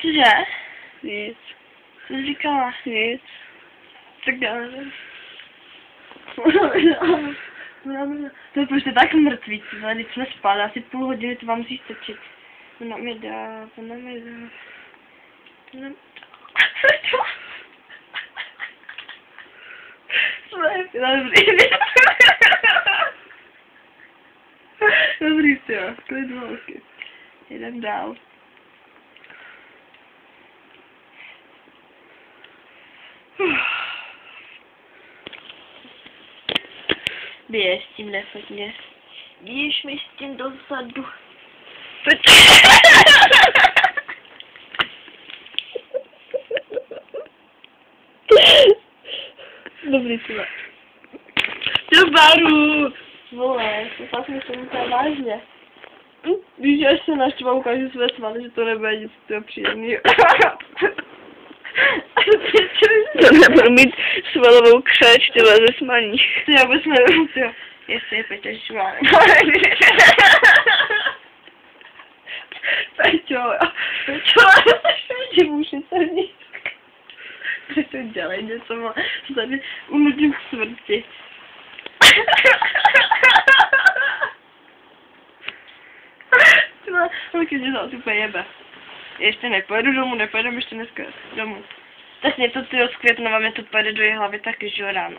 Cože? Nic. Co jsi říkala? Nic. Tak já nevím. To je prostě tak mrtvý, ty vole, když jsme spali, asi půl hodiny to vám musí stačit. Ona mi dá. Dobrý, jo, klid holky. Jdem dál. Běž s tím nefotně. Běž mi s tím dozadu. Dobrý, tyhle. Do baru! Vole, to fakt myslím úplně vážně. Víš, že až se naštva ukážu své svaly, že to nebude nic toho příjemného. To nebudu mít svalovou křeč, tyhle ze smaní. Ty já vůbec nevím, tyjo. Jestli je Peťa živá. Peťo, jdi můžu se říct. Peťo, dělej něco, má tady umrtím k smrti. Tyhle, holky, mě to úplně jebe. Ještě nepojedu domů, nepojedeme ještě dneska domů. Tak mě to tyjo z Květnova, mě to pojede do její hlavy taky, že jo, ráno.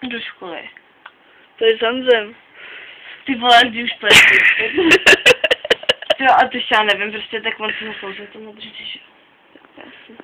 Do školy. To je s Hanzem. Ty vole, kdy už pojedu. Jo, a ty já nevím, prostě tak on si musel, že to nedrží, že jo.